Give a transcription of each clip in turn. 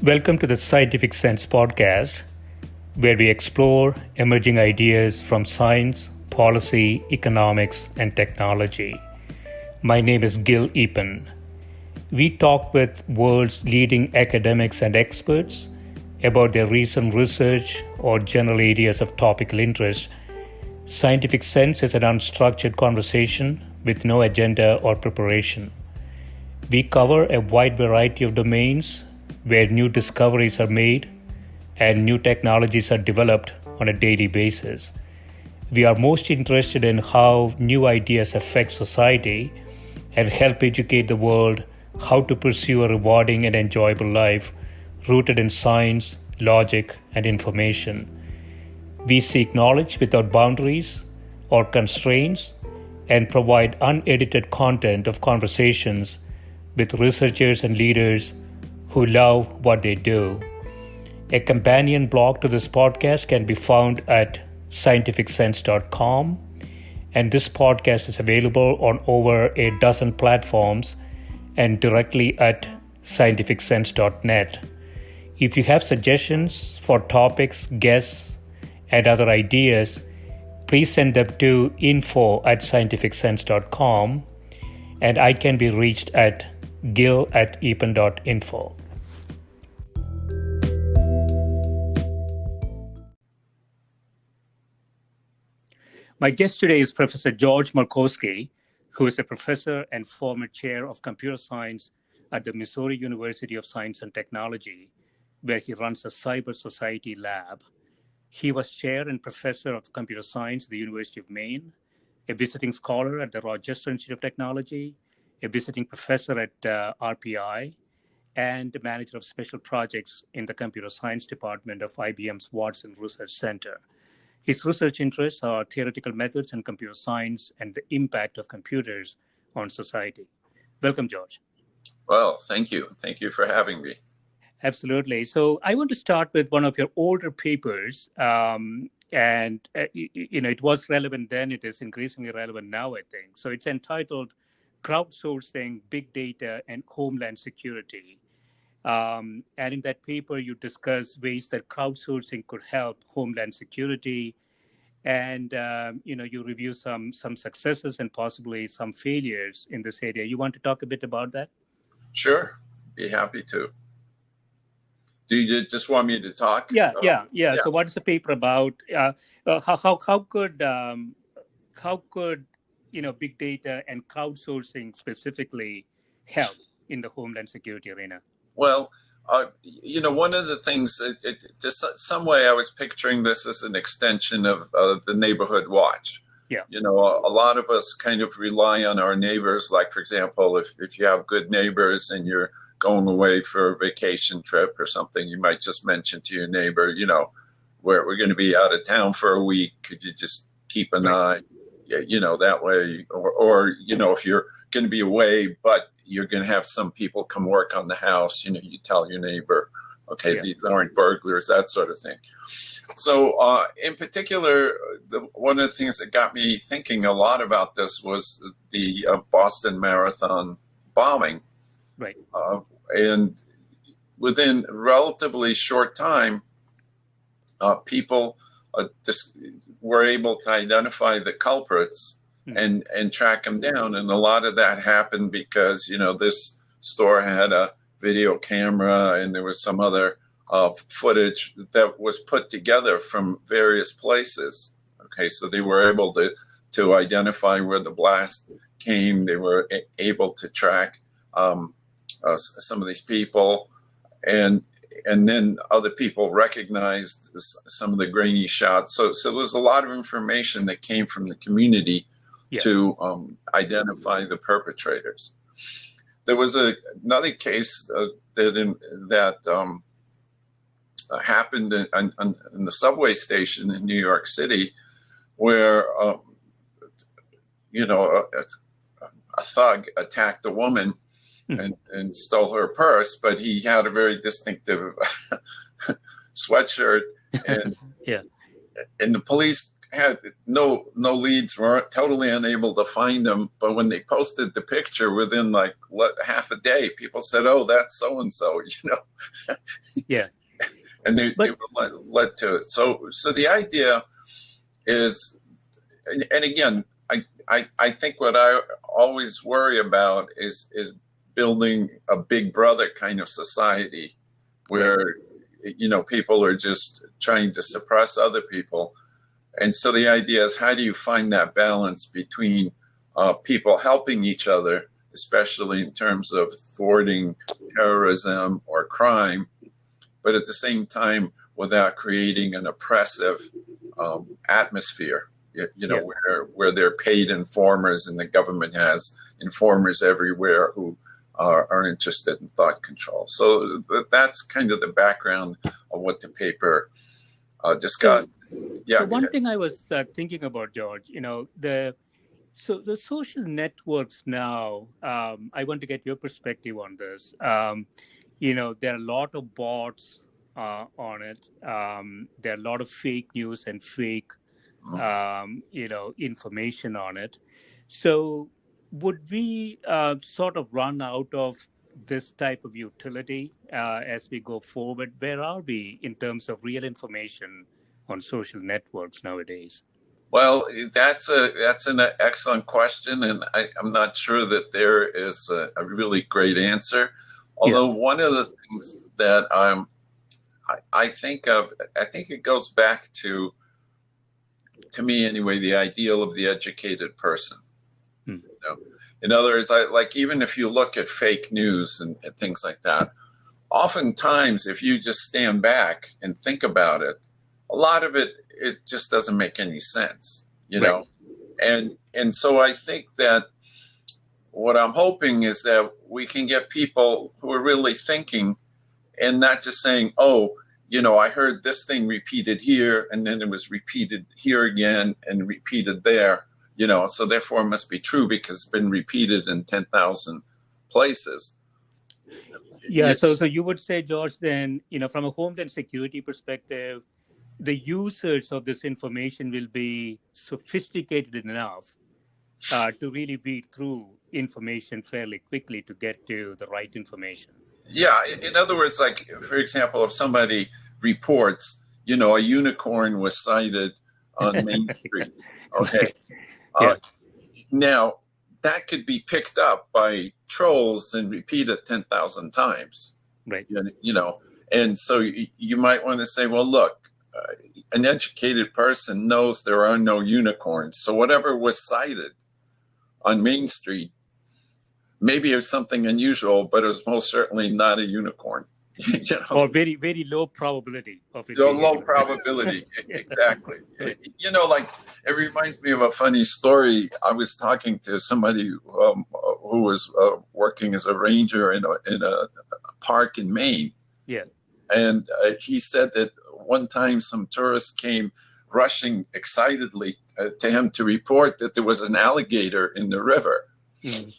Welcome to the Scientific Sense podcast, where we explore emerging ideas from science, policy, economics, and technology. My name is Gill Eapen. We talk with world's leading academics and experts about their recent research or general areas of topical interest. Scientific Sense is an unstructured conversation with no agenda or preparation. We cover a wide variety of domains where new discoveries are made and new technologies are developed on a daily basis. We are most interested in how new ideas affect society and help educate the world how to pursue a rewarding and enjoyable life rooted in science, logic, and information. We seek knowledge without boundaries or constraints and provide unedited content of conversations with researchers and leaders who love what they do. A companion blog to this podcast can be found at scientificsense.com, and this podcast is available on over a dozen platforms and directly at scientificsense.net. If you have suggestions for topics, guests, and other ideas, please send them to info@scientificsense.com, and I can be reached at gill@eapen.info. My guest today is Professor George Markowsky, who is a professor and former chair of computer science at the Missouri University of Science and Technology, where he runs a cyber society lab. He was chair and professor of computer science at the University of Maine, a visiting scholar at the Rochester Institute of Technology, a visiting professor at RPI, and the manager of special projects in the computer science department of IBM's Watson Research Center. His research interests are theoretical methods in computer science and the impact of computers on society. Welcome, George. Well, thank you. Thank you for having me. Absolutely. So I want to start with one of your older papers. It was relevant then. It is increasingly relevant now, I think. So it's entitled Crowdsourcing, Big Data, and Homeland Security. And in that paper, you discuss ways that crowdsourcing could help homeland security. And, you review some successes and possibly some failures in this area. You want to talk a bit about that? Sure. Be happy to. Do you just want me to talk? Yeah. So what is the paper about? How could big data and crowdsourcing specifically help in the homeland security arena? Well, one of the things, some way I was picturing this as an extension of the neighborhood watch. Yeah. A lot of us kind of rely on our neighbors. Like, for example, if you have good neighbors and you're going away for a vacation trip or something, you might just mention to your neighbor, we're going to be out of town for a week. Could you just keep an eye? That way, or if you're going to be away, but you're going to have some people come work on the house, you tell your neighbor, okay, These aren't burglars, that sort of thing. So in particular, one of the things that got me thinking a lot about this was the Boston Marathon bombing. Right. And within a relatively short time, people were able to identify the culprits and track them down. And a lot of that happened because, this store had a video camera and there was some other footage that was put together from various places. Okay, so they were able to identify where the blast came. They were able to track some of these people, and then other people recognized some of the grainy shots. So there was a lot of information that came from the community to identify the perpetrators. There was another case that happened in the subway station in New York City, where a thug attacked a woman and stole her purse, but he had a very distinctive sweatshirt, and the police had no leads, were totally unable to find them. But when they posted the picture within like half a day, people said, "Oh, that's so and so," Yeah. and they were led to it. So the idea is, and again, I think what I always worry about is building a big brother kind of society where people are just trying to suppress other people. And so the idea is, how do you find that balance between people helping each other, especially in terms of thwarting terrorism or crime, but at the same time without creating an oppressive atmosphere, where they're paid informers and the government has informers everywhere who are interested in thought control. So that's kind of the background of what the paper discussed. So one thing I was thinking about, George, the social networks now, I want to get your perspective on this. There are a lot of bots on it. There are a lot of fake news and fake, information on it. So would we sort of run out of this type of utility as we go forward? Where are we in terms of real information on social networks nowadays? Well, that's an excellent question, and I'm not sure that there is a really great answer. Although one of the things that I think of, I think it goes back to me anyway, the ideal of the educated person. In other words, even if you look at fake news and things like that, oftentimes if you just stand back and think about it, a lot of it just doesn't make any sense, know. And so I think that what I'm hoping is that we can get people who are really thinking and not just saying, "Oh, I heard this thing repeated here, and then it was repeated here again and repeated there, so therefore it must be true because it's been repeated in 10,000 places." Yeah. So you would say, George, then, from a homeland security perspective, the users of this information will be sophisticated enough to really weed through information fairly quickly to get to the right information. Yeah. In other words, like, for example, if somebody reports, a unicorn was sighted on Main Street. Okay. Now, that could be picked up by trolls and repeated 10,000 times. Right. And so you might want to say, well, look, an educated person knows there are no unicorns. So whatever was sighted on Main Street, maybe it was something unusual, but it was most certainly not a unicorn. Or very, very low probability of it. Low probability, exactly. Like, it reminds me of a funny story. I was talking to somebody who was working as a ranger in a park in Maine. Yeah. And he said that one time some tourists came rushing excitedly to him to report that there was an alligator in the river. Mm.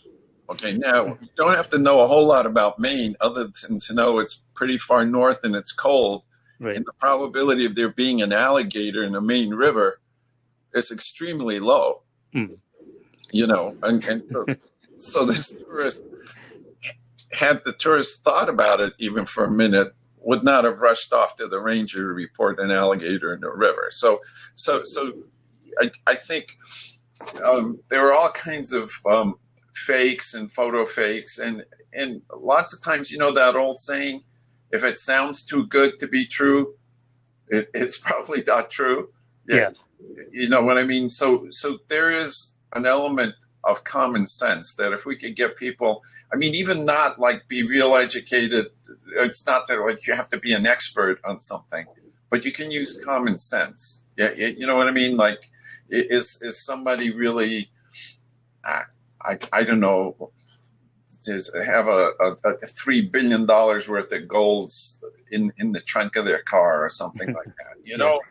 Okay, now you don't have to know a whole lot about Maine other than to know it's pretty far north and it's cold. Right. And the probability of there being an alligator in the Maine River is extremely low. Mm. And so this tourist, had the tourist thought about it even for a minute, would not have rushed off to the ranger to report an alligator in the river. So I think there are all kinds of fakes and photo fakes, and lots of times, that old saying, if it sounds too good to be true, it's probably not true. Yeah. You know what I mean? So there is an element of common sense that if we could get people, even not like be real educated, it's not that like you have to be an expert on something, but you can use common sense. Yeah. You know what I mean? Like, is somebody really, I don't know, have a $3 billion worth of gold in the trunk of their car or something like that.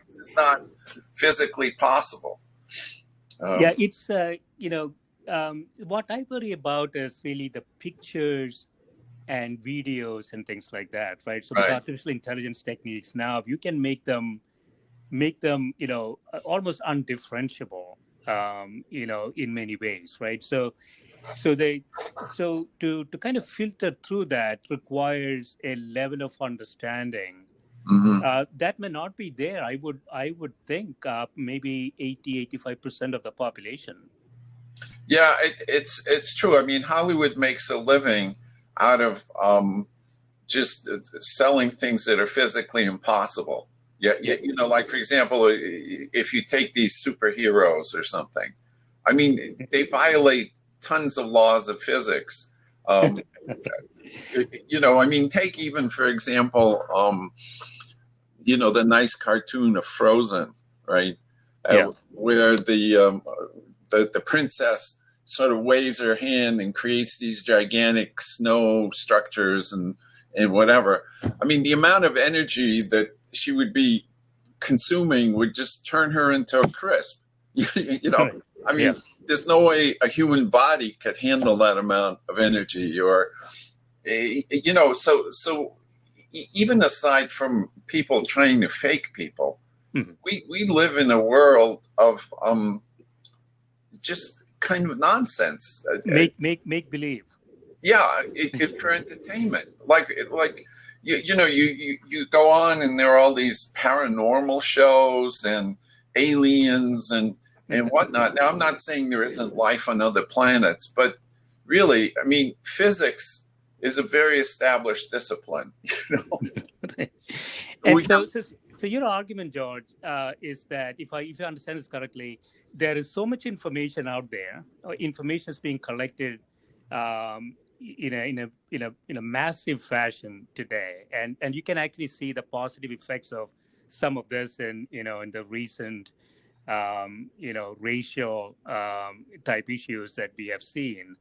It's not physically possible. It's what I worry about is really the pictures and videos and things like that, right? So with artificial intelligence techniques now, you can make them make them, almost undifferentiable, in many ways, right? So they, to kind of filter through that requires a level of understanding that may not be there. I would think maybe 80-85% of the population. Yeah, it's true. I mean, Hollywood makes a living out of just selling things that are physically impossible. Yeah, yeah, like for example, if you take these superheroes or something, I mean, they violate tons of laws of physics. Um, I mean, take even for example, the nice cartoon of Frozen, right? Yeah. Where the princess sort of waves her hand and creates these gigantic snow structures and whatever. I mean, the amount of energy that she would be consuming would just turn her into a crisp. Right. I Yeah. mean, there's no way a human body could handle that amount of energy, or so even aside from people trying to fake people, Mhm. we live in a world of just kind of nonsense. Make believe. Yeah, for entertainment. Like you go on and there are all these paranormal shows and aliens and whatnot. Now, I'm not saying there isn't life on other planets, but really, I mean, physics is a very established discipline. Right. And We so your argument, George, is that if I understand this correctly, there is so much information out there. Information is being collected in a massive fashion today, and you can actually see the positive effects of some of this in the recent racial type issues that we have seen.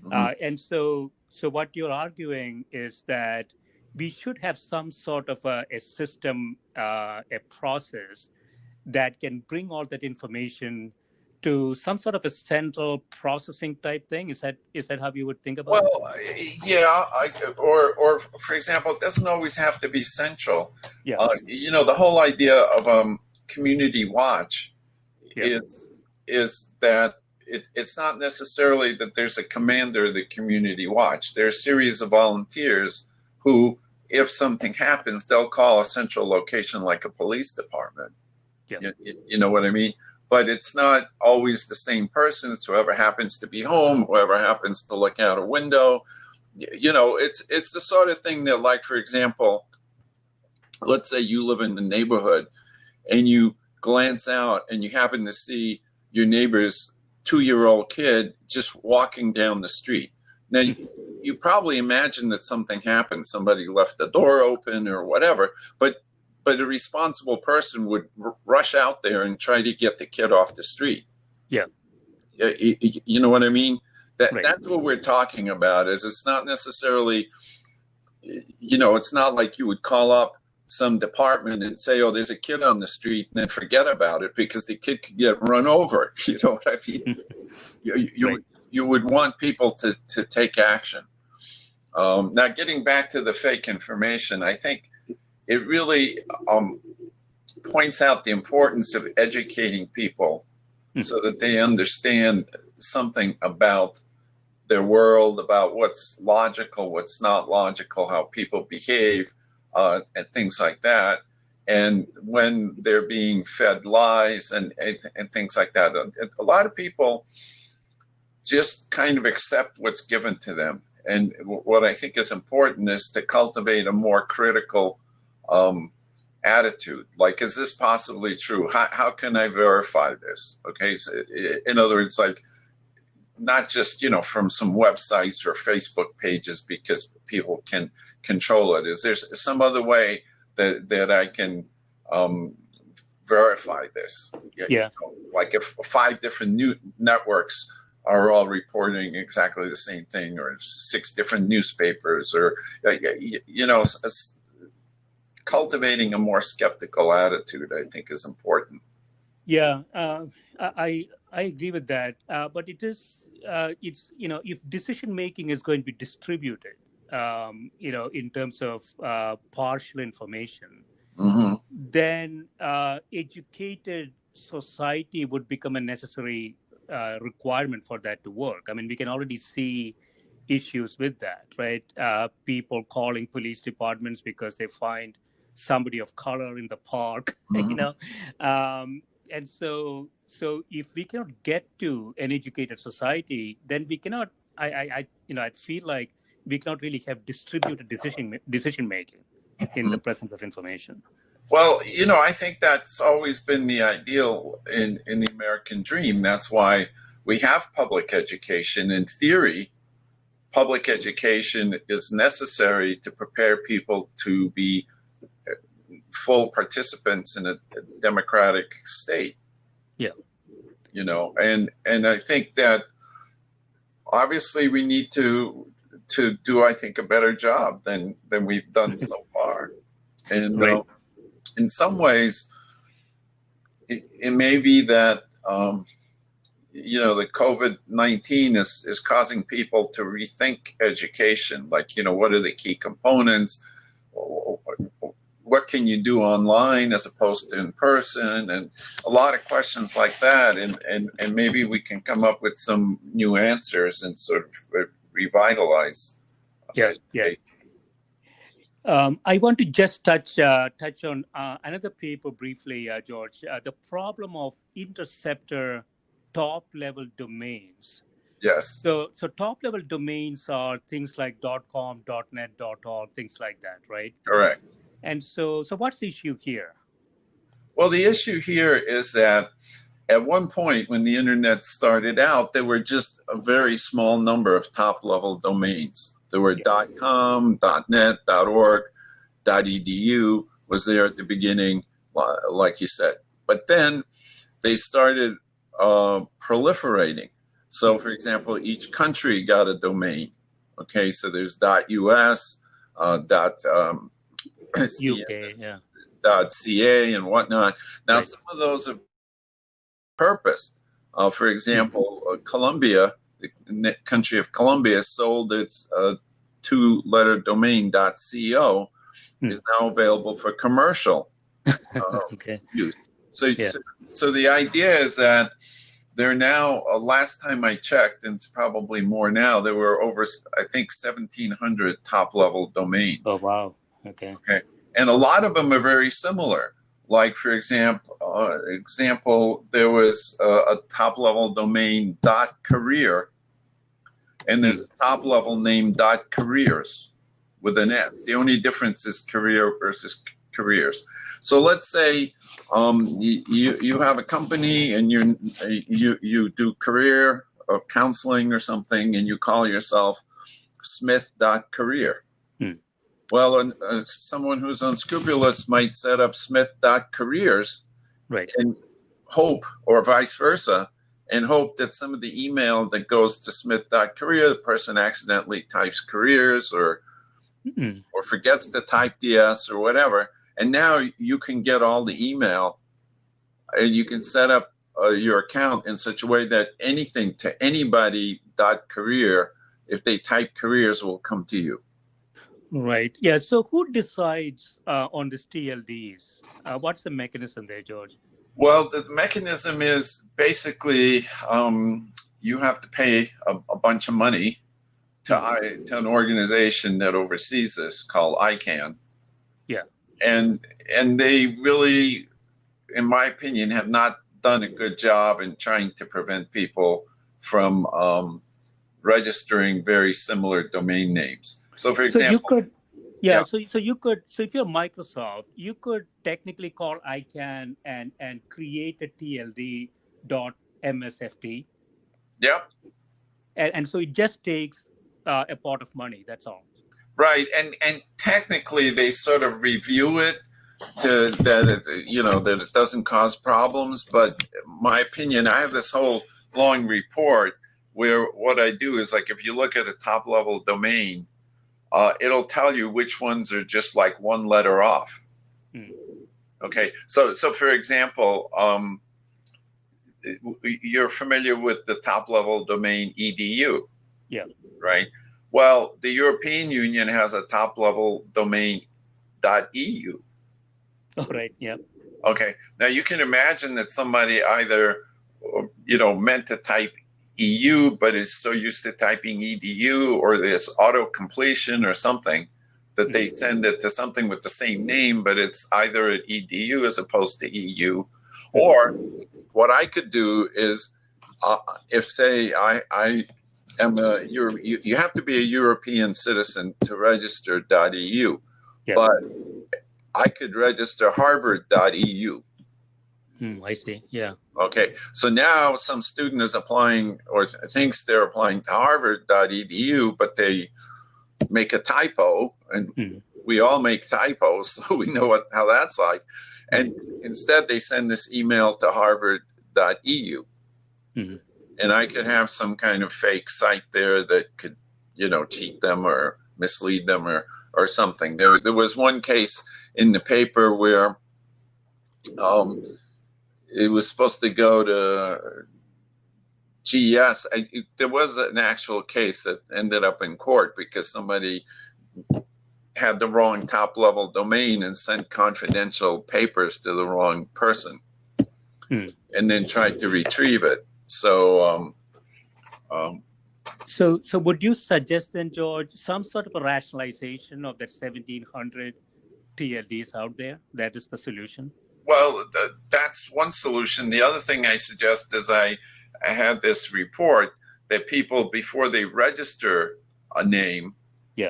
Mhm. And so what you're arguing is that we should have some sort of a system, a process that can bring all that information to some sort of a central processing type thing. Is that how you would think about Well, it? yeah, or for example, it doesn't always have to be central. Yeah, The whole idea of community watch yeah, is that it's not necessarily that there's a commander of the community watch. There are a series of volunteers who, if something happens, they'll call a central location like a police department. yeah. You know what I mean? But it's not always the same person. It's whoever happens to be home, whoever happens to look out a window. It's the sort of thing that, like, for example, let's say you live in the neighborhood and you glance out and you happen to see your neighbor's 2-year-old kid just walking down the street. Now, you probably imagine that something happened. Somebody left the door open or whatever, but a responsible person would rush out there and try to get the kid off the street. Yeah. You know what I mean? Right. That's what we're talking about. Is it's not necessarily, it's not like you would call up some department and say, "Oh, there's a kid on the street," and then forget about it because the kid could get run over. You know what I mean? Right. You would want people to take action. Now, getting back to the fake information, I think it really points out the importance of educating people so that they understand something about their world, about what's logical, what's not logical, how people behave, and things like that. And when they're being fed lies and things like that, a lot of people just kind of accept what's given to them. And what I think is important is to cultivate a more critical attitude. Like, is this possibly true? How can I verify this? Okay, so in other words, like, not just from some websites or Facebook pages because people can control it. Is there some other way that I can verify this? Yeah. Like if 5 different new networks are all reporting exactly the same thing, or 6 different newspapers, or cultivating a more skeptical attitude, I think, is important. Yeah, I agree with that. But it's if decision making is going to be distributed, in terms of partial information, Mm-hmm. then educated society would become a necessary requirement for that to work. I mean, we can already see issues with that, right? People calling police departments because they find somebody of color in the park, you Mhm. know. And so if we cannot get to an educated society, then we cannot. I feel like we cannot really have distributed decision making in the presence of information. Well, I think that's always been the ideal in the American dream. That's why we have public education. In theory, public education is necessary to prepare people to be full participants in a democratic state. Yeah. And I think that obviously we need to do, I think, a better job than we've done so far. And Right. in some ways, it may be that the COVID-19 is causing people to rethink education. Like, what are the key components? What can you do online as opposed to in person? And a lot of questions like that. And maybe we can come up with some new answers and sort of revitalize Yeah. Yeah. education. I want to just touch on another paper briefly, George. The problem of interceptor top level domains. Yes, So top level domains are things like .com, .net, .org, things like that, right? correct. And so what's the issue here? Well, the issue here is that at one point when the internet started out, there were just a very small number of top level domains. There were Yeah. .com, .net, .org, .edu was there at the beginning, like you said. But then they started proliferating. So, for example, each country got a domain. Okay, so there's .us, UK, yeah. .ca, and whatnot. Now, Right. some of those are purposed. For example, Colombia, the country of Colombia, sold its two-letter domain .co is now available for commercial Okay. use. Yeah. So the idea is that there are now, last time I checked, and it's probably more now, there were over, I think, 1,700 top-level Oh, domains. wow. Okay. Okay, and a lot of them are very similar. Like, for example, there was a top-level domain .career, and there's a top-level name .careers with an S. The only difference is career versus careers. So let's say you have a company and you do career or counseling or something, and you call yourself Smith.career. Well, someone who's unscrupulous might set up Smith.careers, Right. and hope, or vice versa, and hope that some of the email that goes to Smith.career, the person accidentally types careers or forgets to type DS or whatever. And now you can get all the email, and you can set up your account in such a way that anything to anybody.career, if they type careers, will come to you. Right. Yeah. So who decides on these TLDs? What's the mechanism there, George? Well, the mechanism is basically you have to pay a bunch of money to an organization that oversees this called ICANN. Yeah. And they really, in my opinion, have not done a good job in trying to prevent people from registering very similar domain names. So, for example, you could, yeah. So you could. So if you're Microsoft, you could technically call ICANN and create a TLD .msft. Yep. And so it just takes a pot of money. That's all. Right, and technically they sort of review it that it doesn't cause problems. But my opinion, I have this whole long report where what I do is, like, if you look at a top level domain, it'll tell you which ones are just like one letter off. Okay, so for example, you're familiar with the top level domain edu. Yeah. Right. Well, the European Union has a top level domain .eu. All right. Yeah. Okay. Now you can imagine that somebody either, meant to type EU, but is so used to typing EDU, or there's auto completion or something that they send it to something with the same name, but it's either an EDU as opposed to EU. Or what I could do is, if say I am you have to be a European citizen to register .eu, Yeah. but I could register Harvard.eu. I see. Yeah. Okay, so now some student is applying or thinks they're applying to Harvard.edu, but they make a typo, and we all make typos, so we know how that's like. And instead, they send this email to Harvard.eu. And I could have some kind of fake site there that could, cheat them or mislead them or something. There was one case in the paper where it was supposed to go to GS. There was an actual case that ended up in court because somebody had the wrong top-level domain and sent confidential papers to the wrong person, and then tried to retrieve it. So would you suggest then, George, some sort of a rationalization of that 1700 TLDs out there? That is the solution? Well, that's one solution. The other thing I suggest is I had this report that people, before they register a name,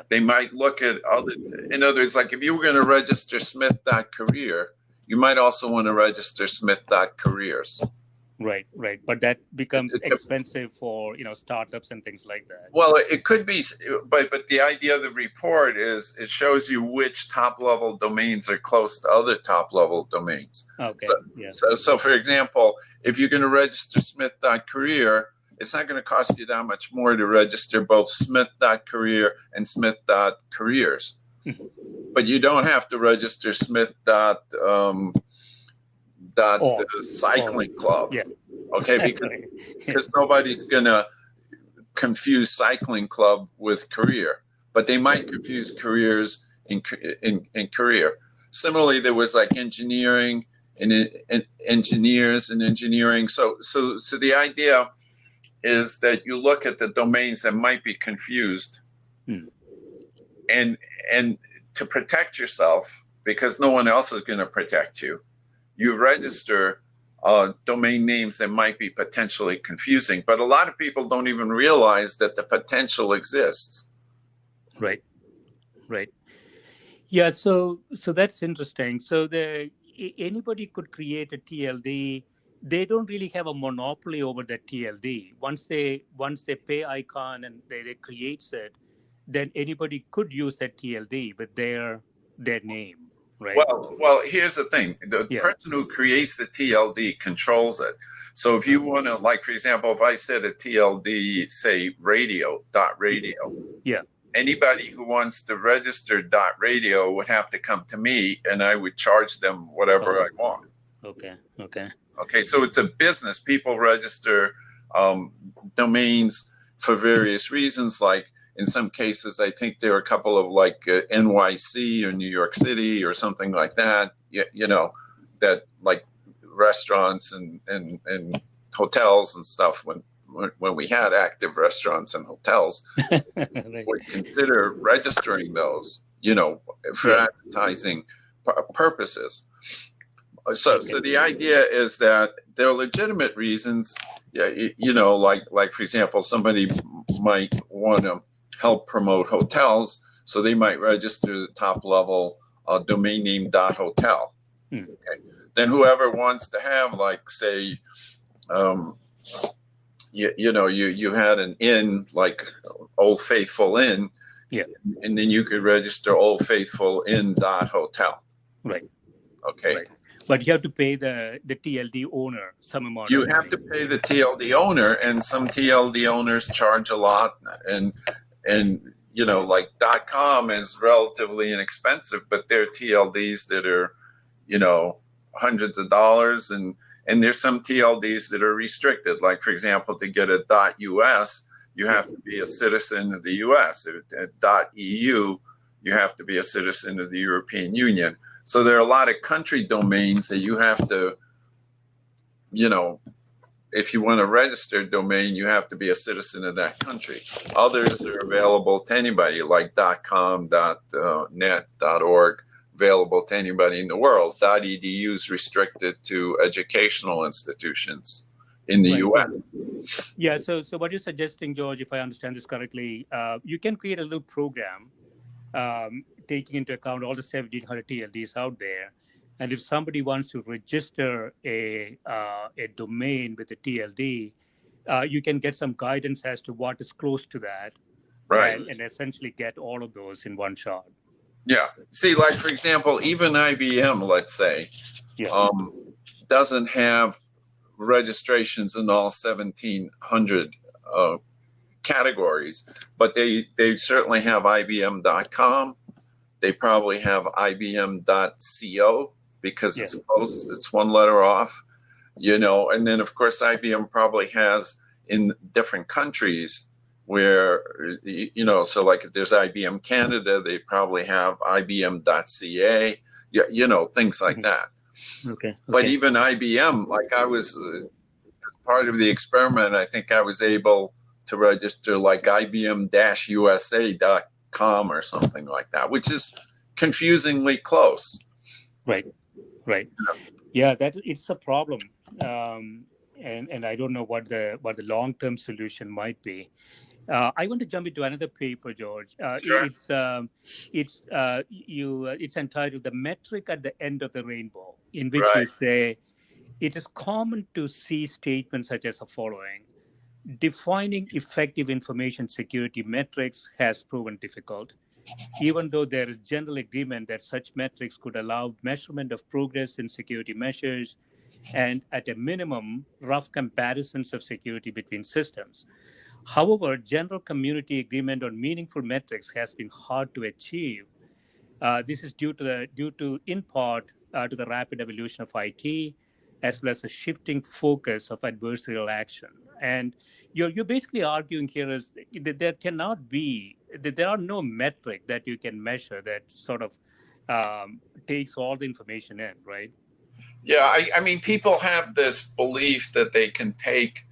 they might look at other, in other words, like if you were going to register Smith.career, you might also want to register Smith.careers. Right. But that becomes expensive for, startups and things like that. Well, it could be, but the idea of the report is it shows you which top-level domains are close to other top-level domains. Okay. So for example, if you're going to register Smith.career, it's not going to cost you that much more to register both Smith.career and Smith.careers. But you don't have to register Smith.cycling club. Yeah. Okay, because nobody's going to confuse cycling club with career, but they might confuse careers in career. Similarly, there was like engineering and engineers and engineering. So the idea is that you look at the domains that might be confused, and to protect yourself, because no one else is going to protect you, you register domain names that might be potentially confusing. But a lot of people don't even realize that the potential exists. Right. Yeah, so that's interesting. So anybody could create a TLD. They don't really have a monopoly over that TLD. Once they pay ICON and they creates it, then anybody could use that TLD with their name. Right. Well, here's the thing. The person who creates the TLD controls it. So if you want to, like, for example, if I said a TLD, say radio, anybody who wants to register .radio would have to come to me, and I would charge them whatever I want. Okay, so it's a business. People register domains for various reasons, like in some cases, I think there are a couple of like NYC or New York City or something like that, that like restaurants and hotels and stuff, when we had active restaurants and hotels, would consider registering those, for advertising purposes. So the idea is that there are legitimate reasons, like for example, somebody might want to help promote hotels, so they might register the top level domain name .hotel. Okay. Then whoever wants to have, like, say, you had an inn, like Old Faithful Inn, and then you could register Old Faithful Inn .hotel. Right. Okay. Right. But you have to pay the TLD owner some amount. You have to pay the TLD owner, and some TLD owners charge a lot, and like .com is relatively inexpensive, but there are TLDs that are, hundreds of dollars, and there's some TLDs that are restricted. Like, for example, to get a .us, you have to be a citizen of the US. At .eu, you have to be a citizen of the European Union. So there are a lot of country domains that you have to, if you want a registered domain, you have to be a citizen of that country. Others are available to anybody, like .com, .net, .org, available to anybody in the world. .edu is restricted to educational institutions in the Right. U.S. Yeah, so what you're suggesting, George, if I understand this correctly, you can create a little program taking into account all the 1,700 TLDs out there. And if somebody wants to register a domain with a TLD, you can get some guidance as to what is close to that, Right. and essentially get all of those in one shot. Yeah. See, like, for example, even IBM, let's say, doesn't have registrations in all 1,700 categories, but they certainly have IBM.com. They probably have IBM.co because it's close, it's one letter off, and then of course IBM probably has in different countries where, so like if there's IBM Canada, they probably have IBM.ca, things like that. Okay. But even IBM, like I was, as part of the experiment, I think I was able to register like IBM-USA.com or something like that, which is confusingly close. Right. Yeah, that it's a problem, and I don't know what the long-term solution might be. I want to jump into another paper, George. Sure. It's entitled "The Metric at the End of the Rainbow," in which Right. you say it is common to see statements such as the following: defining effective information security metrics has proven difficult, even though there is general agreement that such metrics could allow measurement of progress in security measures and, at a minimum, rough comparisons of security between systems. However, general community agreement on meaningful metrics has been hard to achieve. This is due to in part to the rapid evolution of IT, as well as the shifting focus of adversarial action. And you're basically arguing here is that there are no metric that you can measure that sort of takes all the information in, right? Yeah, I mean, people have this belief that they can take,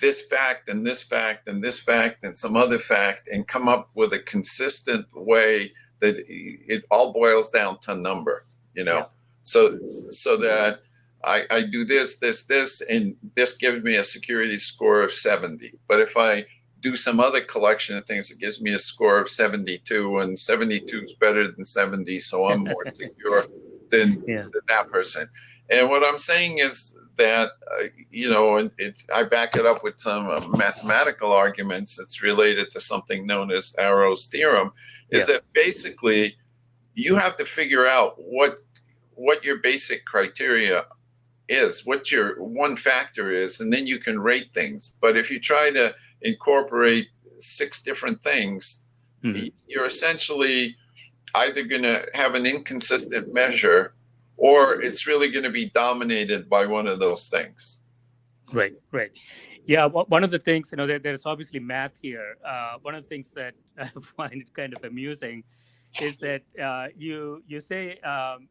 this fact and this fact and this fact and some other fact and come up with a consistent way that it all boils down to number, Yeah. so that I do this, and this gives me a security score of 70. But if I do some other collection of things, it gives me a score of 72, and 72 is better than 70, so I'm more secure than that person. And what I'm saying is that, I back it up with some mathematical arguments. It's related to something known as Arrow's theorem, is that basically you have to figure out what your basic criteria is, what your one factor is, and then you can rate things. But if you try to incorporate 6 different things, you're essentially either going to have an inconsistent measure, or it's really going to be dominated by one of those things. Right. Yeah, one of the things, there's obviously math here. One of the things that I find it kind of amusing is that you say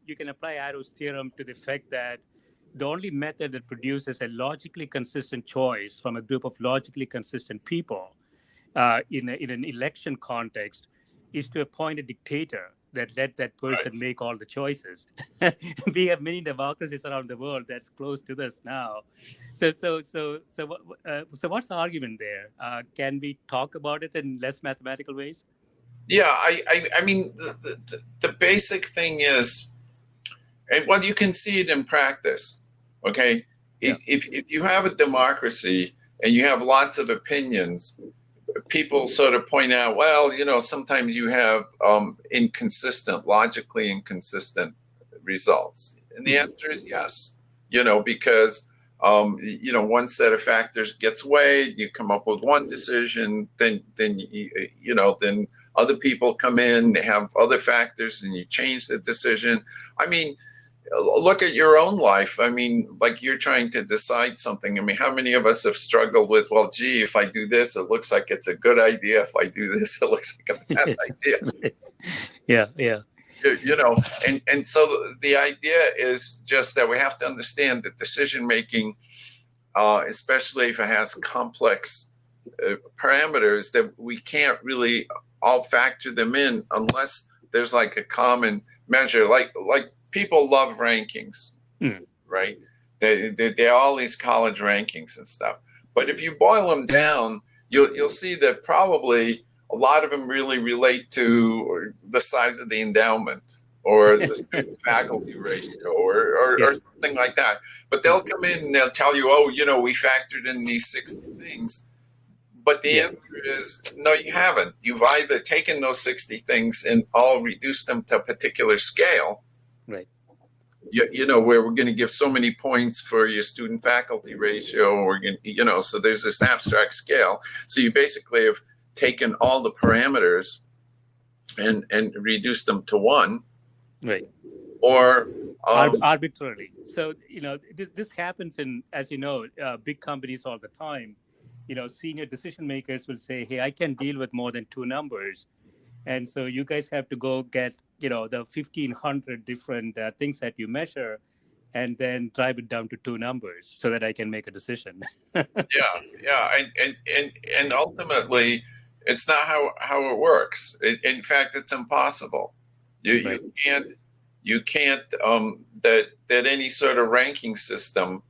you can apply Arrow's theorem to the effect that the only method that produces a logically consistent choice from a group of logically consistent people in an election context is to appoint a dictator that let that person make all the choices. We have many democracies around the world that's close to this now. So what's the argument there? Can we talk about it in less mathematical ways? Yeah, I mean, the basic thing is, and well, you can see it in practice. Okay, if you have a democracy and you have lots of opinions, people sort of point out, well, sometimes you have logically inconsistent results, and the answer is yes. Because one set of factors gets weighed, you come up with one decision, then other people come in, they have other factors, and you change the decision. I mean, look at your own life. I mean, like you're trying to decide something. I mean, how many of us have struggled with, well, gee, if I do this, it looks like it's a good idea. If I do this, it looks like a bad idea. Yeah. You know, and so the idea is just that we have to understand that decision making, especially if it has complex parameters, that we can't really all factor them in unless there's like a common measure. Like people love rankings, right? They all these college rankings and stuff. But if you boil them down, you'll see that probably a lot of them really relate to the size of the endowment or the student faculty ratio or something like that. But they'll come in and they'll tell you, oh, you know, we factored in these 60 things. But the answer is, no, you haven't. You've either taken those 60 things and all reduced them to a particular scale. Right. You know, where we're going to give so many points for your student faculty ratio, or, you know, so there's this abstract scale. So you basically have taken all the parameters and reduced them to one. Right. Or arbitrarily. So, you know, this happens in, as you know, big companies all the time. You know, senior decision makers will say, hey, I can deal with more than two numbers. And so you guys have to go get, you know, the 1,500 different things that you measure and then drive it down to two numbers so that I can make a decision. Yeah. And ultimately, it's not how it works. In fact, it's impossible. You can't that any sort of ranking system,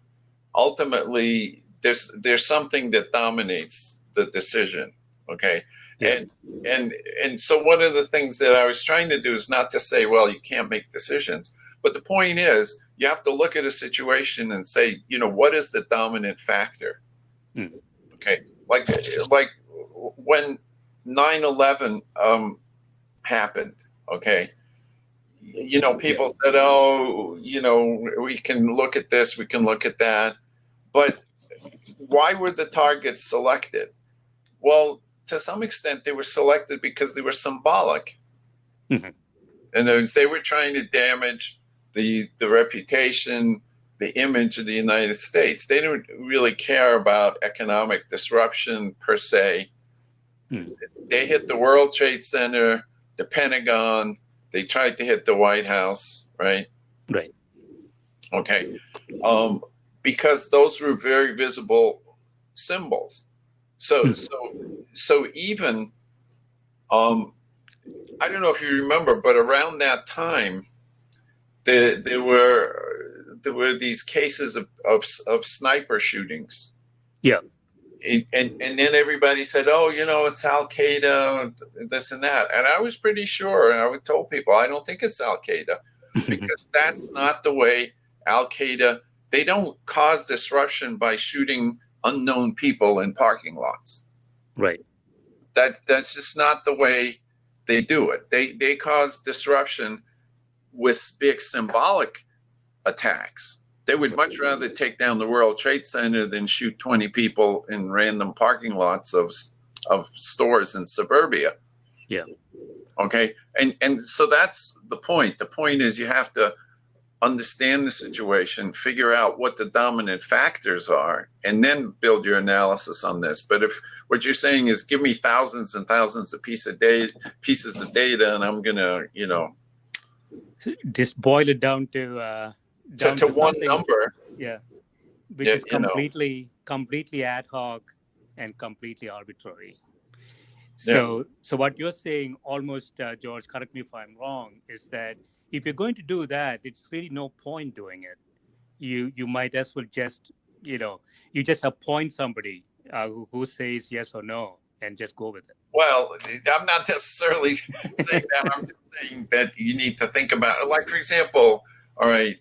ultimately there's something that dominates the decision. Okay. Yeah. And so one of the things that I was trying to do is not to say, well, you can't make decisions, but the point is you have to look at a situation and say, you know, what is the dominant factor? Okay. Like when 9/11 happened, okay, you know, people said, oh, you know, we can look at this, we can look at that. But why were the targets selected? Well, to some extent, they were selected because they were symbolic. And they were trying to damage the reputation, the image of the United States. They didn't really care about economic disruption per se. They hit the World Trade Center, the Pentagon. They tried to hit the White House, right? Right. Okay. Because those were very visible symbols. So even, I don't know if you remember, but around that time, there were these cases of sniper shootings. Yeah. And then everybody said, oh, you know, it's Al Qaeda, this and that. And I was pretty sure, and I would tell people, I don't think it's Al Qaeda, because that's not the way Al Qaeda, they don't cause disruption by shooting unknown people in parking lots. Right. That's just not the way they do it. They cause disruption with big symbolic attacks. They would much rather take down the World Trade Center than shoot 20 people in random parking lots of stores in suburbia. Yeah. Okay. And so that's the point. The point is you have to understand the situation, figure out what the dominant factors are, and then build your analysis on this. But if what you're saying is give me thousands and thousands of pieces of data, and I'm gonna, you know, just boil it down to one number. Yeah. Which is completely ad hoc and completely arbitrary. So what you're saying, almost, George, correct me if I'm wrong, is that if you're going to do that, it's really no point doing it. You might as well just, you know, you just appoint somebody who says yes or no and just go with it. Well, I'm not necessarily saying that. I'm just saying that you need to think about it. Like, for example, all right,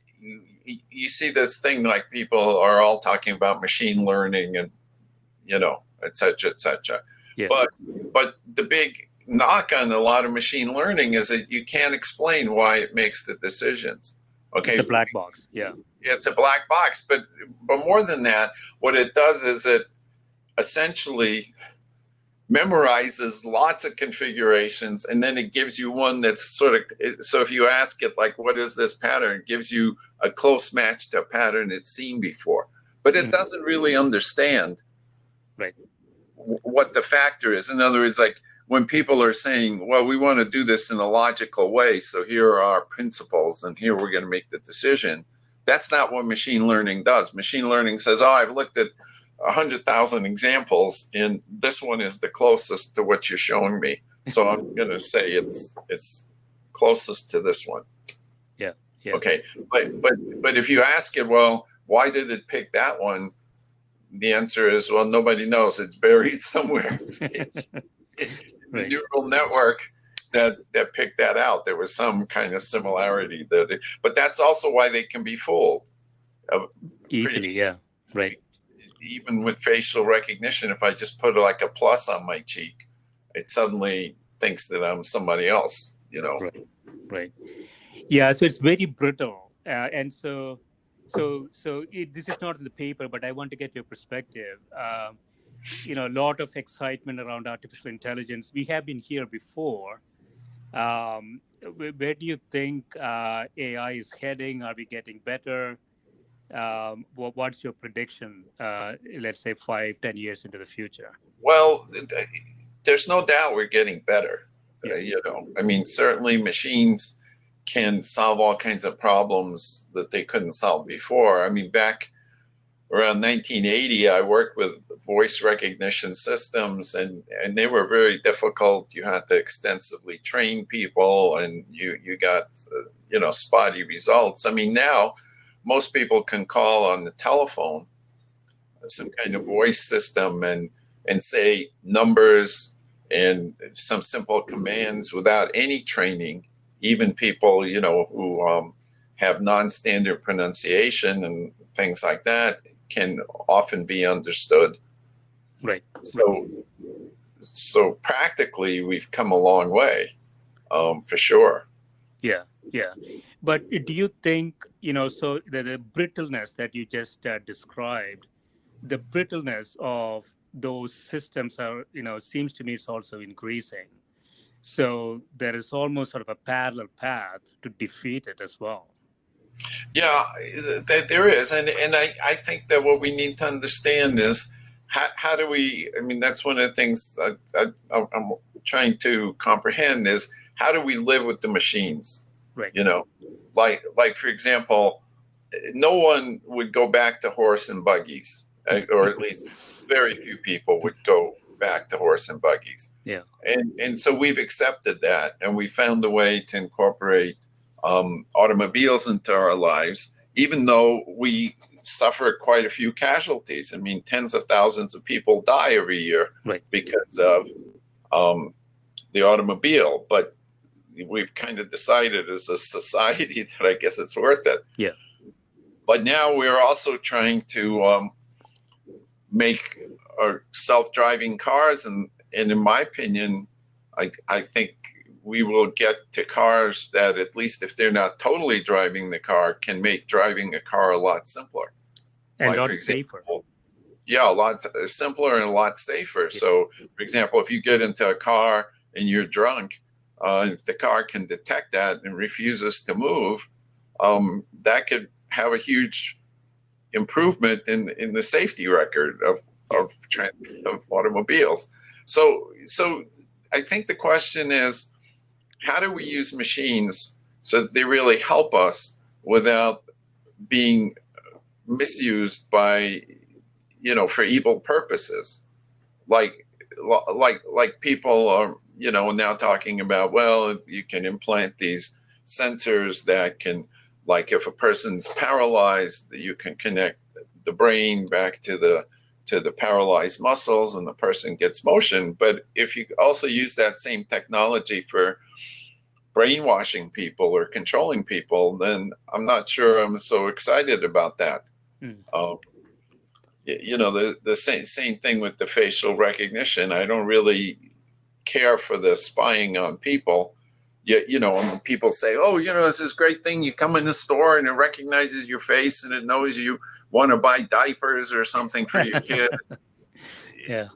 you see this thing like people are all talking about machine learning and, you know, et cetera, et cetera. Yeah. But the big knock on a lot of machine learning is that you can't explain why it makes the decisions. Okay. It's a black box. Yeah. It's a black box. But more than that, what it does is it essentially memorizes lots of configurations, and then it gives you one that's sort of, so if you ask it, like, what is this pattern? It gives you a close match to a pattern it's seen before. But it doesn't really understand Right. what the factor is. In other words, like when people are saying, well, we want to do this in a logical way, so here are our principles, and here we're going to make the decision. That's not what machine learning does. Machine learning says, oh, I've looked at 100,000 examples, and this one is the closest to what you're showing me. So I'm going to say it's closest to this one. Yeah. Yeah. Okay. But if you ask it, well, why did it pick that one? The answer is, well, nobody knows. It's buried somewhere in the neural network that picked that out. There was some kind of similarity there. But that's also why they can be fooled. Easily, yeah. Right. Even with facial recognition, if I just put like a plus on my cheek, it suddenly thinks that I'm somebody else, you know. Right. Yeah, so it's very brittle. And so this is not in the paper, but I want to get your perspective. A lot of excitement around artificial intelligence. We have been here before. Where do you think AI is heading? Are we getting better? What's your prediction, let's say 5-10 years into the future? Well, there's no doubt we're getting better. I mean, certainly machines can solve all kinds of problems that they couldn't solve before. I mean, back around 1980, I worked with voice recognition systems, and they were very difficult. You had to extensively train people, and you got spotty results. I mean, now most people can call on the telephone, some kind of voice system, and say numbers and some simple commands without any training. Even people, who have non-standard pronunciation and things like that can often be understood. Right. So practically, we've come a long way, for sure. Yeah. But do you think, so the brittleness that you just described, the brittleness of those systems are, seems to me it's also increasing. So there is almost sort of a parallel path to defeat it as well. Yeah, there is. And I think that what we need to understand is how do we, I mean, that's one of the things I'm trying to comprehend is how do we live with the machines? Right. Like for example, no one would go back to horse and buggies, or at least very few people would go back to horse and buggies. Yeah. And so we've accepted that, and we found a way to incorporate automobiles into our lives, even though we suffer quite a few casualties. I mean, tens of thousands of people die every year because of the automobile. But we've kind of decided as a society that I guess it's worth it. Yeah. But now we're also trying to make self-driving cars, and in my opinion, I think we will get to cars that, at least if they're not totally driving the car, can make driving a car a lot simpler. And a lot safer. Yeah, a lot simpler and a lot safer. Yeah. So, for example, if you get into a car and you're drunk, if the car can detect that and refuses to move, that could have a huge improvement in the safety record of automobiles. So I think the question is, how do we use machines so that they really help us without being misused by, for evil purposes? Like people are, now talking about, well, you can implant these sensors that can, like if a person's paralyzed, you can connect the brain back to the paralyzed muscles and the person gets motion. But if you also use that same technology for brainwashing people or controlling people, then I'm not sure I'm so excited about that. The same thing with the facial recognition. I don't really care for the spying on people. Yet, when people say, oh, it's this great thing, you come in the store and it recognizes your face and it knows you want to buy diapers or something for your kid. Yeah.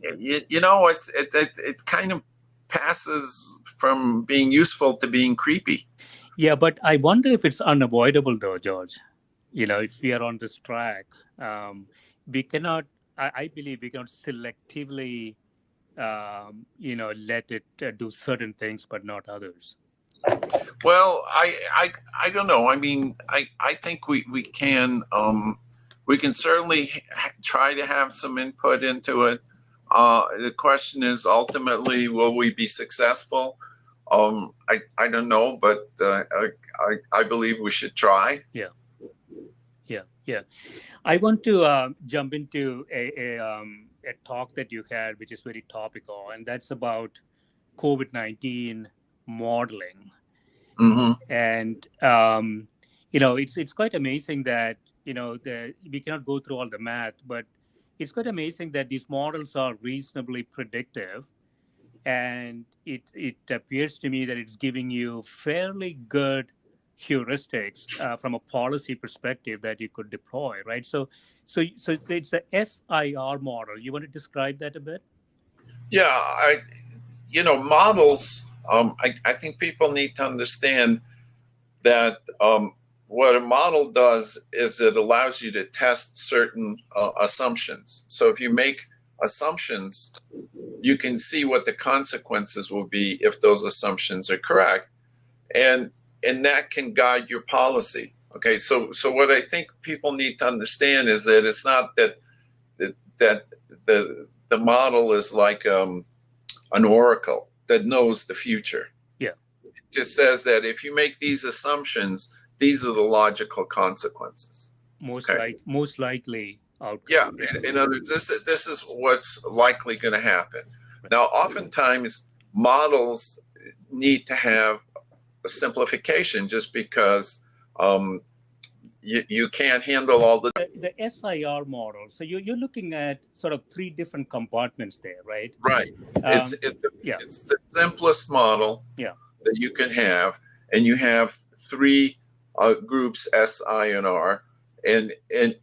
it kind of passes from being useful to being creepy. Yeah, but I wonder if it's unavoidable, though, George. If we are on this track, we cannot. I believe we cannot selectively, let it do certain things, but not others. Well, I don't know. I mean, I think we can certainly try to have some input into it. The question is ultimately, will we be successful? I don't know, but I believe we should try. Yeah. I want to jump into a talk that you had, which is very topical, and that's about COVID-19 modeling. Mm-hmm. And it's quite amazing that we cannot go through all the math, but it's quite amazing that these models are reasonably predictive, and it appears to me that it's giving you fairly good heuristics from a policy perspective that you could deploy, right? So it's the SIR model. You want to describe that a bit? Yeah, models. I think people need to understand that what a model does is it allows you to test certain assumptions. So if you make assumptions, you can see what the consequences will be if those assumptions are correct, and that can guide your policy. Okay, so what I think people need to understand is that it's not that the model is like an oracle that knows the future. Yeah. It just says that if you make these assumptions, these are the logical consequences. Most likely outcome. Yeah, in other words, this is what's likely going to happen. Right. Now, oftentimes models need to have a simplification just because you can't handle all the SIR model. So you're looking at sort of three different compartments there, right? right. It's the simplest model that you can have, and you have three groups, S, I, and R. And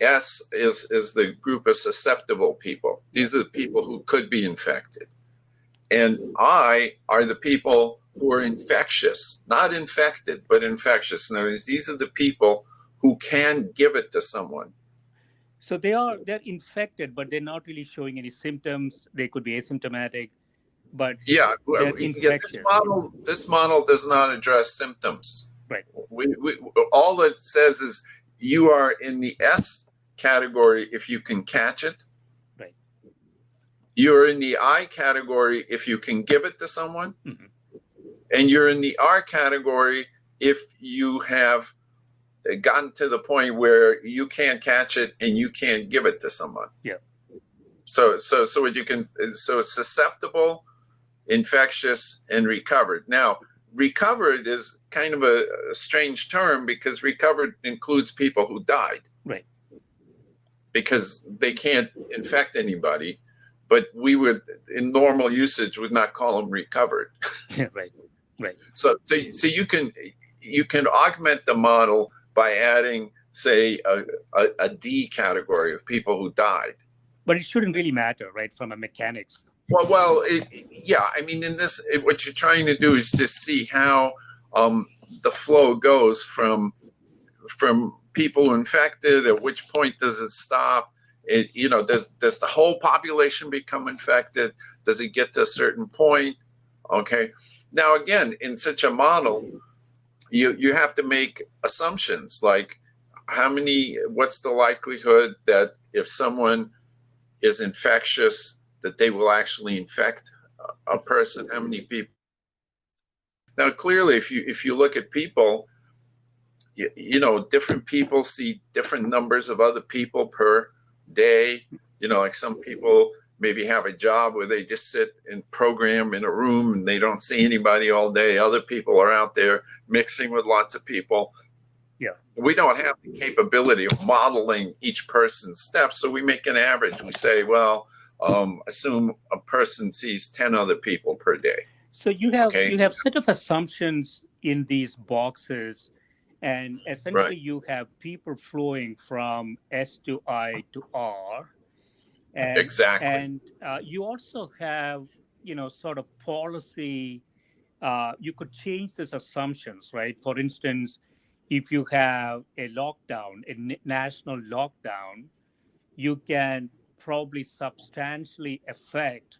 S is the group of susceptible people. These are the people who could be infected. And I are the people who are infectious, not infected, but infectious. In other words, these are the people who can give it to someone. So they're infected, but they're not really showing any symptoms. They could be asymptomatic, but they're infectious. This model does not address symptoms. Right. We all it says is you are in the S category if you can catch it. Right. You're in the I category if you can give it to someone. Mm-hmm. And you're in the R category if you have gotten to the point where you can't catch it and you can't give it to someone. Yeah. So what you can, so it's susceptible, infectious, and recovered. Now, recovered is kind of a strange term because recovered includes people who died. Right. Because they can't infect anybody, but we would, in normal usage, would not call them recovered. Right. So you can augment the model by adding, say, a D category of people who died. But it shouldn't really matter, right, from a mechanics. Well, yeah. I mean, in this, what you're trying to do is just see how the flow goes from people infected. At which point does it stop? Does the whole population become infected? Does it get to a certain point? Okay. Now, again, in such a model, you have to make assumptions like what's the likelihood that if someone is infectious, that they will actually infect a person? How many people? Now, clearly, if you look at people, different people see different numbers of other people per day. Like some people maybe have a job where they just sit and program in a room and they don't see anybody all day. Other people are out there mixing with lots of people. Yeah. We don't have the capability of modeling each person's steps, so we make an average. We say, well, assume a person sees 10 other people per day. So you have set of assumptions in these boxes, and essentially you have people flowing from S to I to R. Exactly. And you also have, sort of policy. You could change these assumptions, right? For instance, if you have a lockdown, a national lockdown, you can probably substantially affect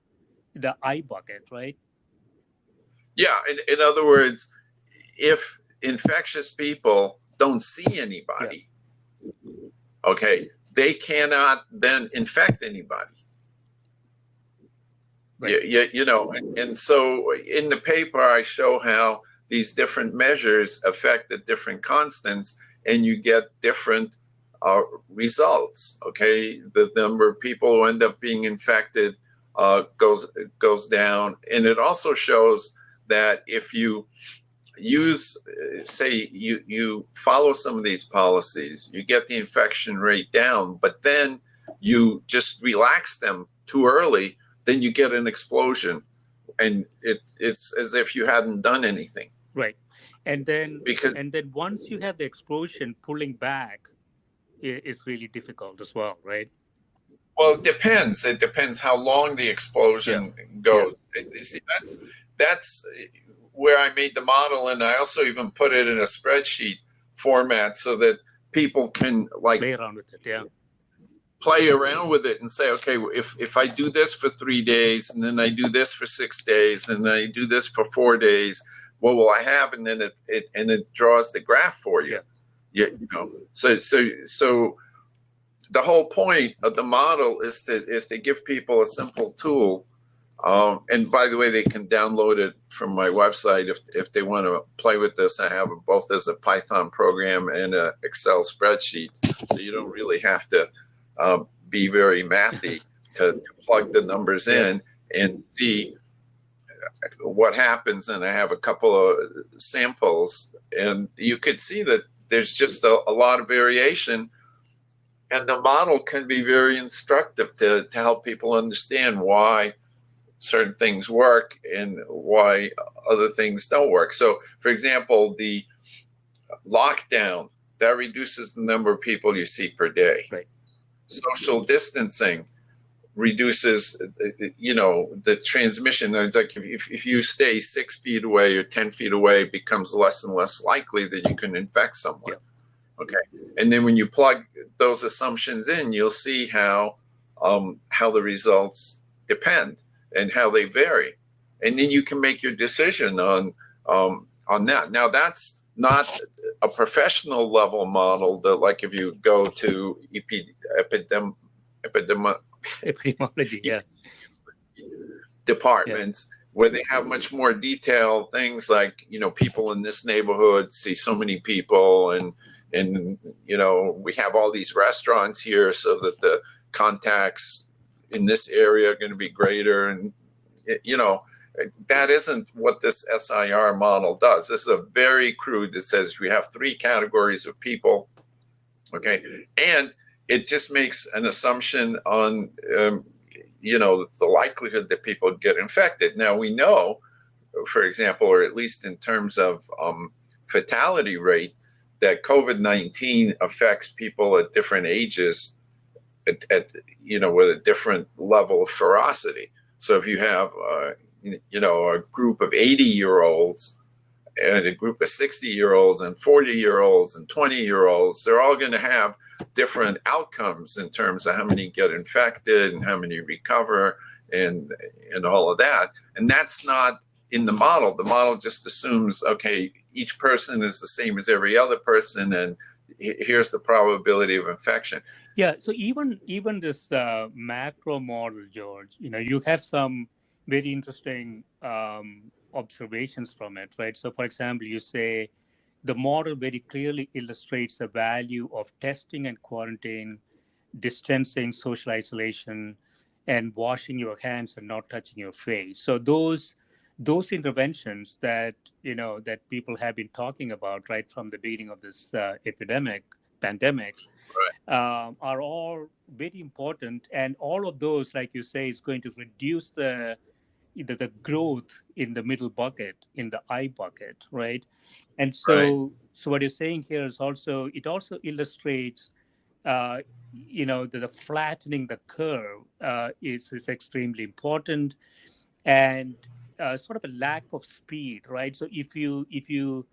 the I bucket, right? Yeah. In other words, if infectious people don't see Yeah. anybody, okay, they cannot then infect anybody. Right. And so in the paper, I show how these different measures affect the different constants, and you get different results. Okay, the number of people who end up being infected goes down, and it also shows that if you use, say, you follow some of these policies, you get the infection rate down, but then you just relax them too early, then you get an explosion, and it's as if you hadn't done anything. Right. And then Because, once you have the explosion, pulling back is really difficult as well, right? well, it depends. It depends how long the Yeah. explosion Yeah. goes. You see, that's where I made the model, and I also even put it in a spreadsheet format so that people can like Play around with it. Yeah. play around with it and say, okay, if I do this for 3 days, and then I do this for 6 days, and then I do this for 4 days, what will I have? And then it draws the graph for you. Yeah. So the whole point of the model is to give people a simple tool. And by the way, they can download it from my website if they want to play with this. I have it both as a Python program and an Excel spreadsheet, so you don't really have to be very mathy to plug the numbers in and see what happens. And I have a couple of samples, and you could see that there's just a lot of variation. And the model can be very instructive to help people understand why certain things work and why other things don't work. So, for example, the lockdown, that reduces the number of people you see per day. Right. Social distancing reduces, the transmission. It's like if you stay 6 feet away or 10 feet away, it becomes less and less likely that you can infect someone. Yeah. Okay. And then when you plug those assumptions in, you'll see how the results depend and how they vary, and then you can make your decision on that. Now, that's not a professional level model. That, like, if you go to Epidemiology. Yeah. departments where they have much more detailed things, like, people in this neighborhood see so many people, and we have all these restaurants here, so that the contacts in this area are going to be greater. And that isn't what this SIR model does. This is a very crude that says we have 3 categories of people. Okay. And it just makes an assumption on the likelihood that people get infected. Now, we know, for example, or at least in terms of fatality rate, that COVID-19 affects people at different ages at with a different level of ferocity. So if you have a group of 80-year-olds and a group of 60-year-olds and 40-year-olds and 20-year-olds, they're all going to have different outcomes in terms of how many get infected and how many recover and all of that. And that's not in the model. The model just assumes, okay, each person is the same as every other person, and here's the probability of infection. Yeah. So even this macro model, George, you have some very interesting observations from it, right? So, for example, you say the model very clearly illustrates the value of testing and quarantine, distancing, social isolation, and washing your hands and not touching your face. So those interventions that that people have been talking about right from the beginning of this pandemic, are all very important, and all of those, like you say, is going to reduce the growth in the middle bucket, in the I bucket, right? And so, Right. so what you're saying here is also, it also illustrates the flattening the curve is extremely important, and sort of a lack of speed, right? So if you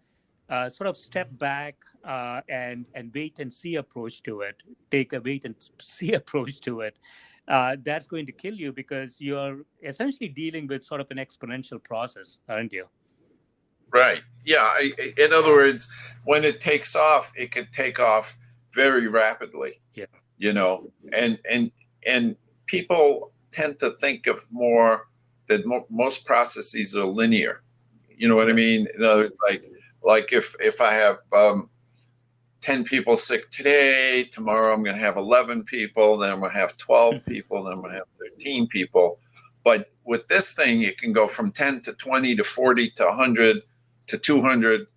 sort of step back and wait and see approach to it, take a wait and see approach to it, that's going to kill you because you're essentially dealing with sort of an exponential process, aren't you? Right. Yeah. In other words, when it takes off, it can take off very rapidly. Yeah. You know, and people tend to think of more that most processes are linear. You know what I Right. mean? It's like if I have 10 people sick today, tomorrow I'm going to have 11 people, then I'm going to have 12 people, then I'm going to have 13 people. But with this thing, it can go from 10 to 20 to 40 to 100 to 200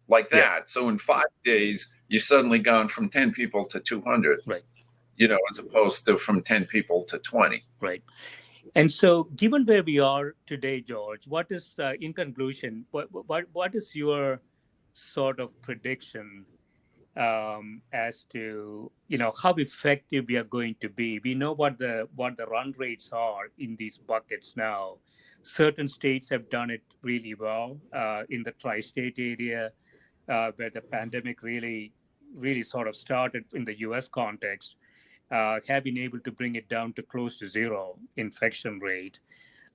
like Yeah. that. So in 5 days, you've suddenly gone from 10 people to 200, Right. as opposed to from 10 people to 20. Right. And so, given where we are today, George, what is, in conclusion, what is your sort of prediction as to how effective we are going to be? We know what the run rates are in these buckets now. Certain states have done it really well in the tri-state area, where the pandemic really sort of started in the U.S. context. Have been able to bring it down to close to zero infection rate.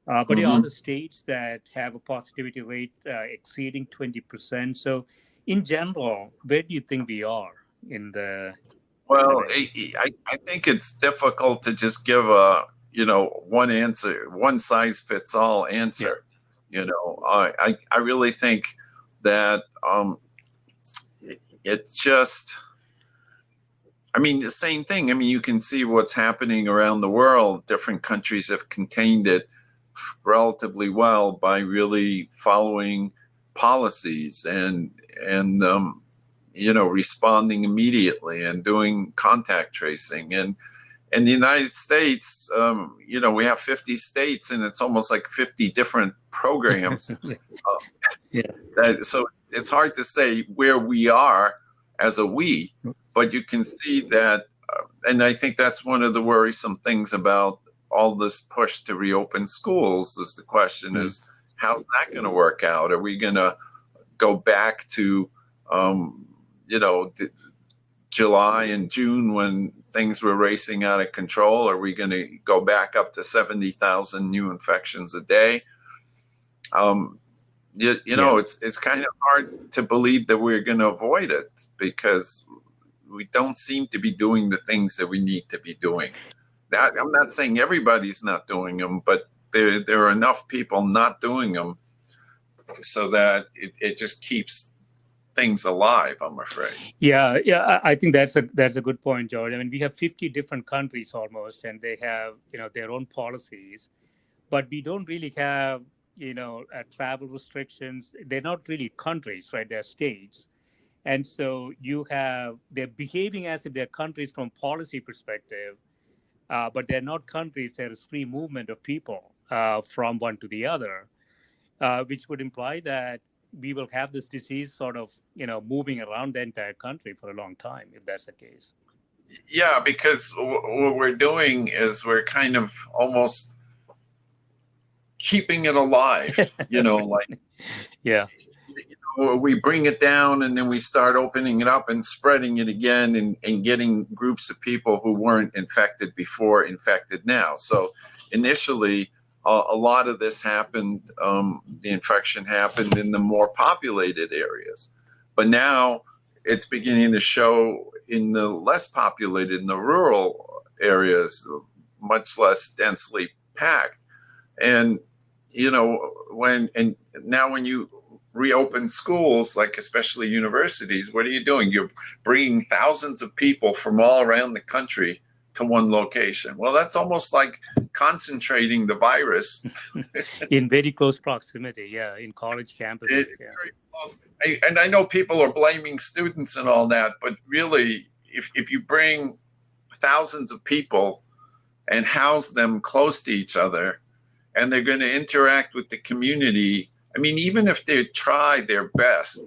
But there are Mm-hmm. other states that have a positivity rate exceeding 20%. So, in general, where do you think we are in the Well, pandemic? I think it's difficult to just give one answer, one size fits all Yeah. answer. I really think that it's just, I mean, the same thing. I mean, you can see what's happening around the world. Different countries have contained it relatively well by really following policies and responding immediately and doing contact tracing. And in the United States, we have 50 states, and it's almost like 50 different programs. Yeah. So it's hard to say where we are as a we, but you can see that, and I think that's one of the worrisome things about all this push to reopen schools. Is the question Mm. is, how's that going to work out? Are we going to go back to, um, July and June when things were racing out of control? Are we going to go back up to 70,000 new infections a day? Yeah. It's kind of hard to believe that we're going to avoid it because we don't seem to be doing the things that we need to be doing. Now, I'm not saying everybody's not doing them, but there are enough people not doing them so that it just keeps things alive, I'm afraid. Yeah, yeah. I think that's a good point, George. I mean, we have 50 different countries almost, and they have their own policies, but we don't really have travel restrictions. They're not really countries, right? They're states. And so they're behaving as if they're countries from policy perspective, but they're not countries. There is free movement of people from one to the other, which would imply that we will have this disease sort of, moving around the entire country for a long time, if that's the case. Yeah, because what we're doing is we're kind of almost keeping it alive, like Yeah. we bring it down and then we start opening it up and spreading it again and getting groups of people who weren't infected before infected now. So initially, a lot of this happened, the infection happened in the more populated areas. But now it's beginning to show in the less populated, in the rural areas, much less densely packed. And, when you reopen schools, like especially universities, what are you doing? You're bringing thousands of people from all around the country to one location. Well, that's almost like concentrating the virus. In very close proximity, yeah, in college campuses, yeah. Very close. And I know people are blaming students and all that, but really, if you bring thousands of people and house them close to each other, and they're going to interact with the community, I mean, even if they try their best,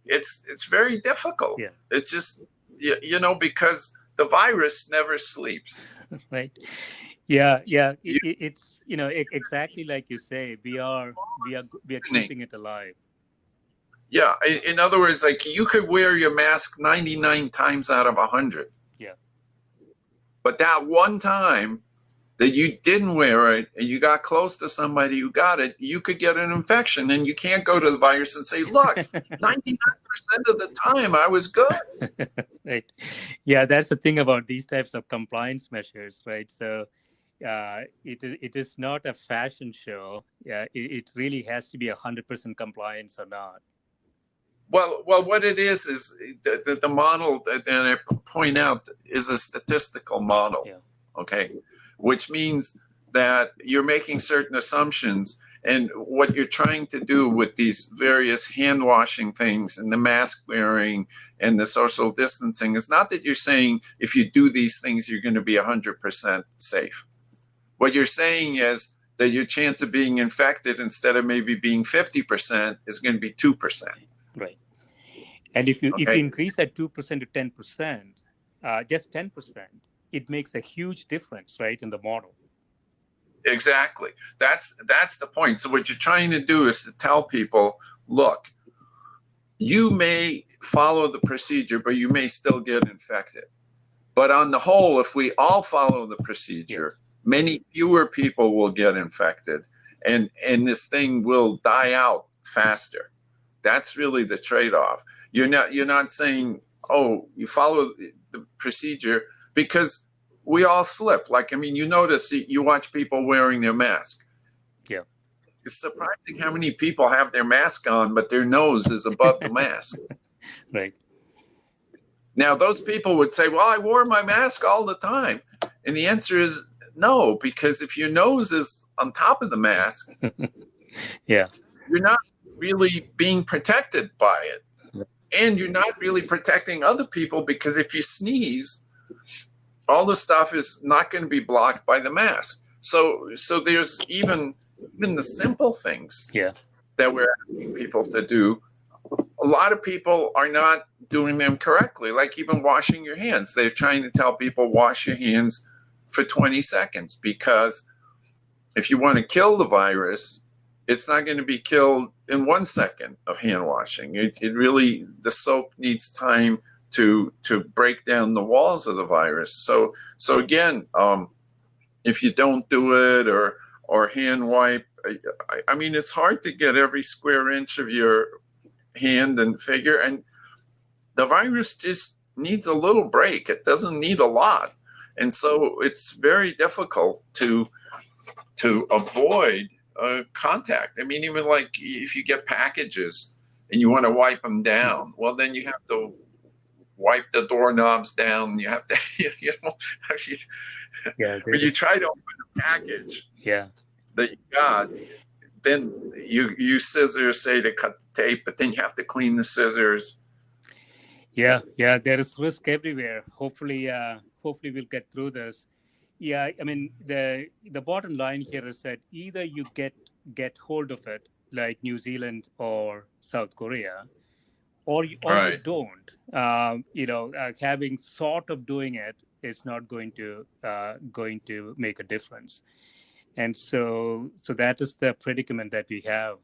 it's very difficult. Yeah. It's just because the virus never sleeps. Right. Yeah. You, It's exactly like you say. We are keeping it alive. yeah, in other words, like you could wear your mask 99 times out of 100. Yeah. But that one time that you didn't wear it and you got close to somebody who got it, you could get an infection, and you can't go to the virus and say, look, 99% of the time I was good. Right. Yeah, that's the thing about these types of compliance measures, right? So it is not a fashion show. Yeah, it really has to be 100% compliance or not. Well, what it is the model that I point out is a statistical model, Yeah. okay, which means that you're making certain assumptions, and what you're trying to do with these various hand washing things and the mask wearing and the social distancing is not that you're saying if you do these things you're going to be 100% safe. What you're saying is that your chance of being infected, instead of maybe being 50%, is going to be 2%. Right. And if you Okay. increase that 2% to 10%, just 10%, it makes a huge difference, right, in the model. Exactly. That's the point. So what you're trying to do is to tell people, look, you may follow the procedure, but you may still get infected. But on the whole, if we all follow the procedure, many fewer people will get infected, and this thing will die out faster. That's really the trade-off. You're not saying, oh, you follow the procedure, because we all slip. Like, I mean, you notice, you watch people wearing their mask. Yeah. It's surprising how many people have their mask on, but their nose is above the mask. Right. Now, those people would say, well, I wore my mask all the time. And the answer is no, because if your nose is on top of the mask, Yeah. you're not really being protected by it. And you're not really protecting other people, because if you sneeze, all the stuff is not going to be blocked by the mask. So there's even the simple things that we're asking people to do. A lot of people are not doing them correctly, like even washing your hands. They're trying to tell people wash your hands for 20 seconds, because if you want to kill the virus, it's not going to be killed in 1 second of hand washing. It really, the soap needs time to break down the walls of the virus. So again, if you don't do it or hand wipe, I mean, it's hard to get every square inch of your hand and figure, and the virus just needs a little break. It doesn't need a lot, and so it's very difficult to avoid contact. I mean, even like if you get packages and you want to wipe them down, well, then you have to wipe the doorknobs down. You have to, when you try to open a package that you got, then you use scissors, say, to cut the tape, but then you have to clean the scissors. Yeah, there is risk everywhere. Hopefully we'll get through this. Yeah, I mean, the bottom line here is that either you get hold of it, like New Zealand or South Korea, or you don't. Having sort of doing it is not going to make a difference. And so that is the predicament that we have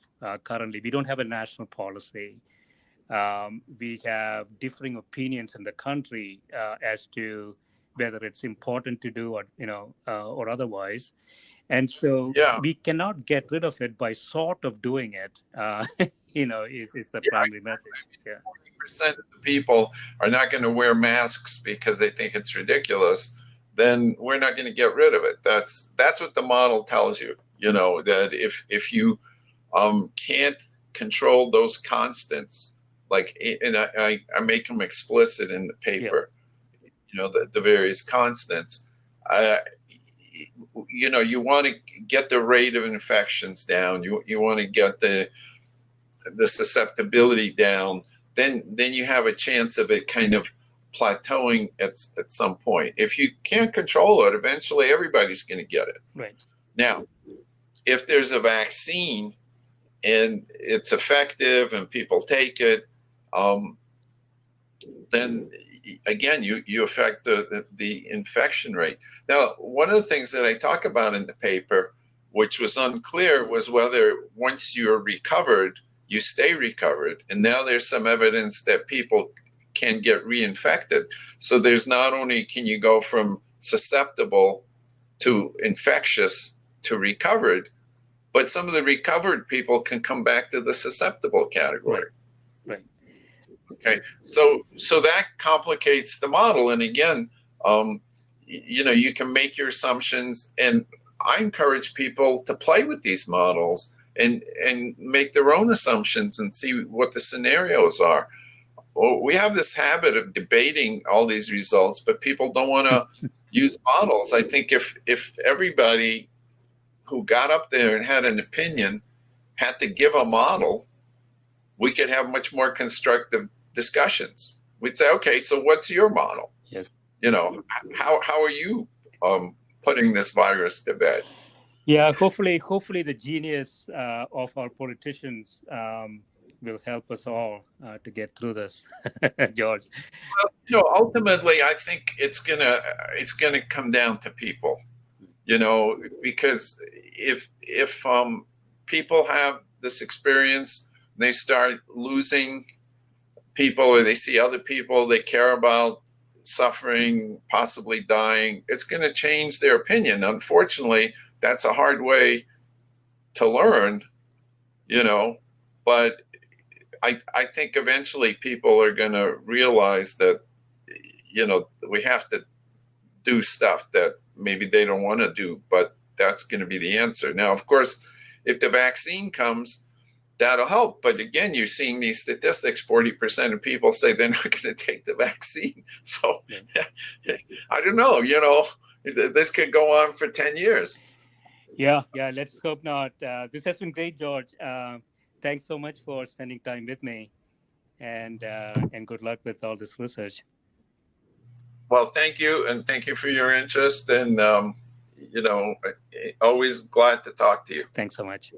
currently. We don't have a national policy. We have differing opinions in the country as to whether it's important to do or otherwise. And so we cannot get rid of it by sort of doing it, is the primary message. Yeah. 40% of the people are not going to wear masks because they think it's ridiculous, then we're not going to get rid of it. That's what the model tells you, that if you can't control those constants, like, and I make them explicit in the paper, the various constants, you want to get the rate of infections down. You want to get the susceptibility down. Then you have a chance of it kind of plateauing at some point. If you can't control it, eventually everybody's going to get it. Right. Now, if there's a vaccine and it's effective and people take it, then again, you affect the infection rate. Now, one of the things that I talk about in the paper, which was unclear, was whether once you're recovered, you stay recovered. And now there's some evidence that people can get reinfected. So there's not only can you go from susceptible to infectious to recovered, but some of the recovered people can come back to the susceptible category. Right. Okay, so that complicates the model. And again, you can make your assumptions, and I encourage people to play with these models and make their own assumptions and see what the scenarios are. Well, we have this habit of debating all these results, but people don't want to use models. I think if everybody who got up there and had an opinion had to give a model, we could have much more constructive discussions. We'd say, okay, so what's your model? Yes. How are you putting this virus to bed? Yeah, hopefully the genius of our politicians will help us all to get through this, George. Well, ultimately, I think it's gonna come down to people. Because if people have this experience, they start losing people, or they see other people they care about suffering, possibly dying, it's going to change their opinion. Unfortunately, that's a hard way to learn, but I think eventually people are going to realize that, we have to do stuff that maybe they don't want to do, but that's going to be the answer. Now, of course, if the vaccine comes, that'll help. But again, you're seeing these statistics, 40% of people say they're not going to take the vaccine. So I don't know, this could go on for 10 years. Yeah, let's hope not. This has been great, George. Thanks so much for spending time with me, and good luck with all this research. Well, thank you, and thank you for your interest, and always glad to talk to you. Thanks so much.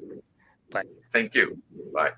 Bye. Thank you. Bye.